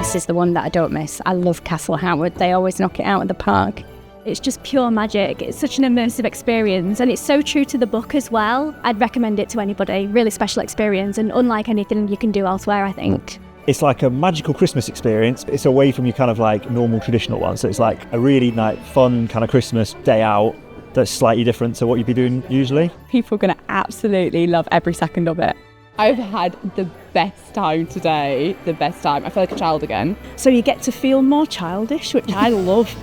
This is the one that I don't miss. I love Castle Howard. They always knock it out at the park. It's just pure magic. It's such an immersive experience, and it's so true to the book as well. I'd recommend it to anybody. Really special experience, and unlike anything you can do elsewhere, I think. It's like a magical Christmas experience. It's away from your kind of like normal traditional one. So it's like a really fun kind of Christmas day out that's slightly different to what you'd be doing usually. People are going to absolutely love every second of it. I've had the best time today, the best time. I feel like a child again. So you get to feel more childish, which I love.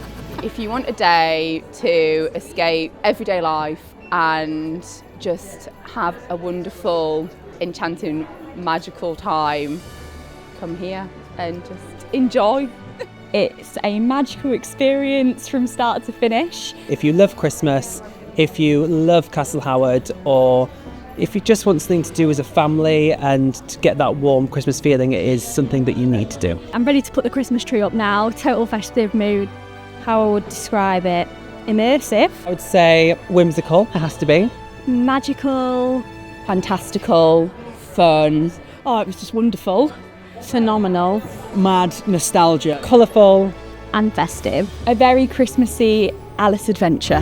If you want a day to escape everyday life and just have a wonderful, enchanting, magical time, come here and just enjoy. It's a magical experience from start to finish. If you love Christmas, if you love Castle Howard, or if you just want something to do as a family and to get that warm Christmas feeling, it is something that you need to do. I'm ready to put the Christmas tree up now. Total festive mood. How I would describe it? Immersive. I would say whimsical, it has to be. Magical. Fantastical, fun. Oh, it was just wonderful. Phenomenal. Mad nostalgia. Colourful. And festive. A very Christmassy Alice adventure.